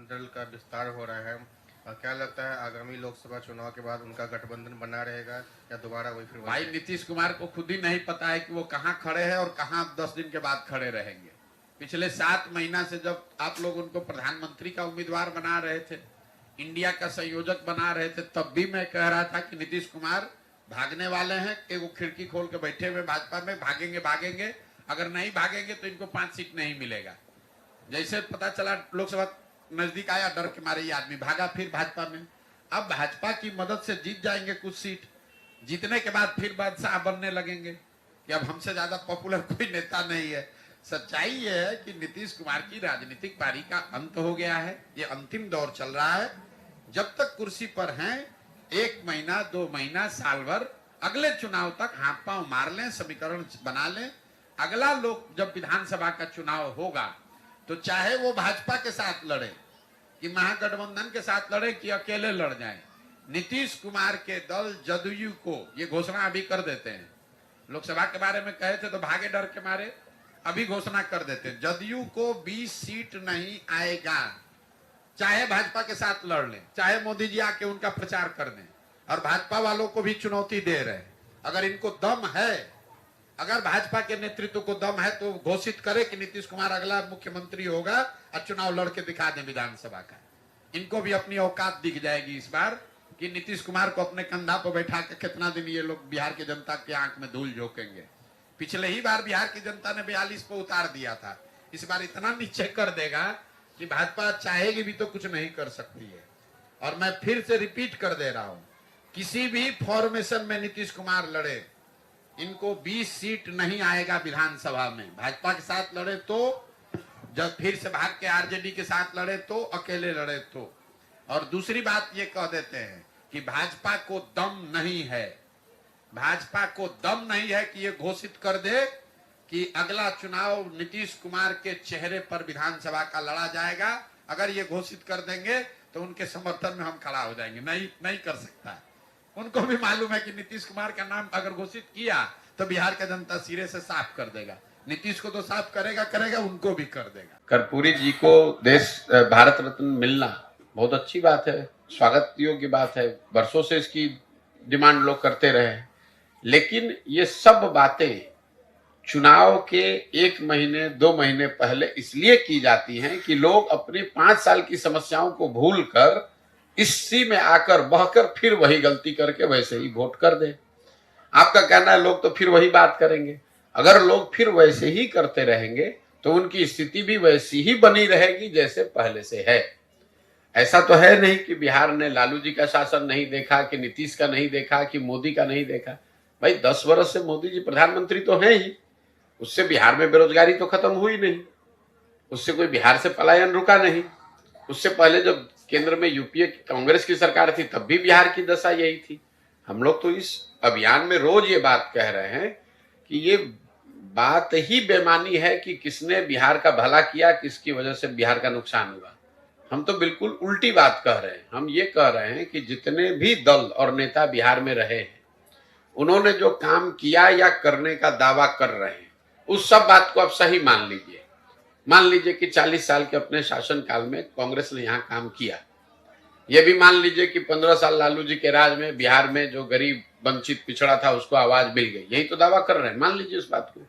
मंत्रिमंडल का विस्तार हो रहा है। क्या लगता है आगामी लोकसभा चुनाव के बाद उनका गठबंधन बना रहेगा या दोबारा वही फिर भाई नीतीश कुमार को खुद ही नहीं पता है कि वो कहाँ खड़े हैं और कहाँ 10 दिन के बाद खड़े रहेंगे। पिछले 7 महीना से जब आप लोग उनको प्रधानमंत्री का उम्मीदवार बना रहे थे, इंडिया का संयोजक बना रहे थे, तब भी मैं कह रहा था कि नीतीश कुमार भागने वाले हैं कि वो खिड़की खोल के बैठे हुए भाजपा में, भागेंगे, अगर नहीं भागेंगे तो इनको 5 सीट नहीं मिलेगा। जैसे पता चला लोकसभा नजदीक आया, डर के मारे ये आदमी भागा फिर भाजपा में। अब भाजपा की मदद से जीत जाएंगे कुछ सीट, जीतने के बाद फिर बादशाह बनने लगेंगे कि अब हमसे ज्यादा पॉपुलर कोई नेता नहीं है। सच्चाई ये है कि नीतीश कुमार की राजनीतिक पारी का अंत हो गया है, ये अंतिम दौर चल रहा है। जब तक कुर्सी पर हैं 1 महीना 2 महीना साल भर, अगले चुनाव तक हाथ पांव मार लें, समीकरण बना लें। अगला लोग जब विधानसभा का चुनाव होगा तो चाहे वो भाजपा के साथ लड़े कि महागठबंधन के साथ लड़े कि अकेले लड़ जाए, नीतीश कुमार के दल जदयू को ये घोषणा अभी कर देते हैं। लोकसभा के बारे में कहे थे तो भागे डर के मारे, अभी घोषणा कर देते हैं जदयू को 20 सीट नहीं आएगा, चाहे भाजपा के साथ लड़ लें, चाहे मोदी जी आके उनका प्रचार कर दें। और भाजपा वालों को भी चुनौती दे रहे हैं, अगर इनको दम है, अगर भाजपा के नेतृत्व को दम है तो घोषित करे कि नीतीश कुमार अगला मुख्यमंत्री होगा और चुनाव लड़के दिखा दें विधानसभा का। इनको भी अपनी औकात दिख जाएगी इस बार कि नीतीश कुमार को अपने कंधा पर बैठा के कितना दिन ये लोग बिहार की जनता की आंख में धूल झोंकेंगे। पिछले ही बार बिहार की जनता ने 42 पे उतार दिया था, इस बार इतना नीचे कर देगा कि भाजपा चाहेगी भी तो कुछ नहीं कर सकती है। और मैं फिर से रिपीट कर दे रहा हूं, किसी भी फॉर्मेशन में नीतीश कुमार लड़े, इनको 20 सीट नहीं आएगा विधानसभा में। भाजपा के साथ लड़े तो, जब फिर से भाग के आरजेडी के साथ लड़े तो, अकेले लड़े तो। और दूसरी बात ये कह देते हैं कि भाजपा को दम नहीं है, भाजपा को दम नहीं है कि ये घोषित कर दे कि अगला चुनाव नीतीश कुमार के चेहरे पर विधानसभा का लड़ा जाएगा। अगर ये घोषित कर देंगे तो उनके समर्थन में हम खड़ा हो जाएंगे, नहीं कर सकता। उनको भी मालूम है कि नीतीश कुमार का नाम अगर घोषित किया तो बिहार का जनता सिरे से साफ कर देगा। नीतीश को तो साफ करेगा, उनको भी कर देगा। कर्पूरी जी को भारत रत्न मिलना बहुत अच्छी बात है, स्वागत योग्य बात है, वर्षों से इसकी डिमांड लोग करते रहे। लेकिन ये सब बातें चुनाव के 1 महीने 2 महीने पहले इसलिए की जाती हैं कि लोग अपनी 5 साल की समस्याओं को भूलकर इसी में आकर बहकर फिर वही गलती करके वैसे ही वोट कर दे। आपका कहना है लोग तो फिर वही बात करेंगे। अगर लोग फिर वैसे ही करते रहेंगे तो उनकी स्थिति भी वैसी ही बनी रहेगी जैसे पहले से है। ऐसा तो है नहीं कि बिहार ने लालू जी का शासन नहीं देखा, कि नीतीश का नहीं देखा, कि मोदी का नहीं देखा। भाई 10 वर्ष से मोदी जी प्रधानमंत्री तो हैं ही, उससे बिहार में बेरोजगारी तो खत्म हुई नहीं, उससे कोई बिहार से पलायन रुका नहीं। उससे पहले जब केंद्र में यूपीए कांग्रेस की सरकार थी तब भी बिहार की दशा यही थी। हम लोग तो इस अभियान में रोज ये बात कह रहे हैं कि ये बात ही बेमानी है कि किसने बिहार का भला किया, किसकी वजह से बिहार का नुकसान हुआ। हम तो बिल्कुल उल्टी बात कह रहे हैं। हम ये कह रहे हैं कि जितने भी दल और नेता बिहार में रहे हैं, उन्होंने जो काम किया या करने का दावा कर रहे हैं, उस सब बात को आप सही मान लीजिए। मान लीजिए कि 40 साल के अपने शासन काल में कांग्रेस ने यहाँ काम किया। यह भी मान लीजिए कि 15 साल लालू जी के राज में बिहार में जो गरीब वंचित पिछड़ा था उसको आवाज मिल गई। यही तो दावा कर रहे हैं, मान लीजिए उस बात को।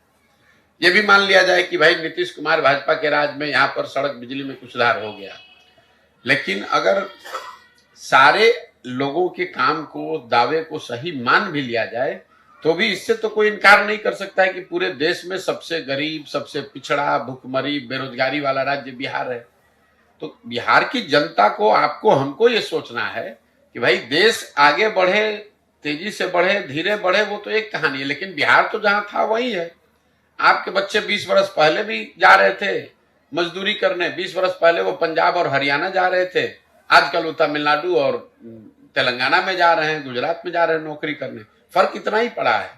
यह भी मान लिया जाए कि भाई नीतीश कुमार भाजपा के राज में यहाँ पर सड़क बिजली में कुछ सुधार हो गया। लेकिन अगर सारे लोगों के काम को, दावे को सही मान भी लिया जाए तो भी इससे तो कोई इनकार नहीं कर सकता है कि पूरे देश में सबसे गरीब, सबसे पिछड़ा, भुखमरी, बेरोजगारी वाला राज्य बिहार है। तो बिहार की जनता को, आपको, हमको ये सोचना है कि भाई देश आगे बढ़े, तेजी से बढ़े, धीरे बढ़े, वो तो एक कहानी है, लेकिन बिहार तो जहां था वही है। आपके बच्चे 20 वर्ष पहले भी जा रहे थे मजदूरी करने, 20 वर्ष पहले वो पंजाब और हरियाणा जा रहे थे, आजकल वो तमिलनाडु और तेलंगाना में जा रहे हैं, गुजरात में जा रहे हैं नौकरी करने। फर्क इतना ही पड़ा है।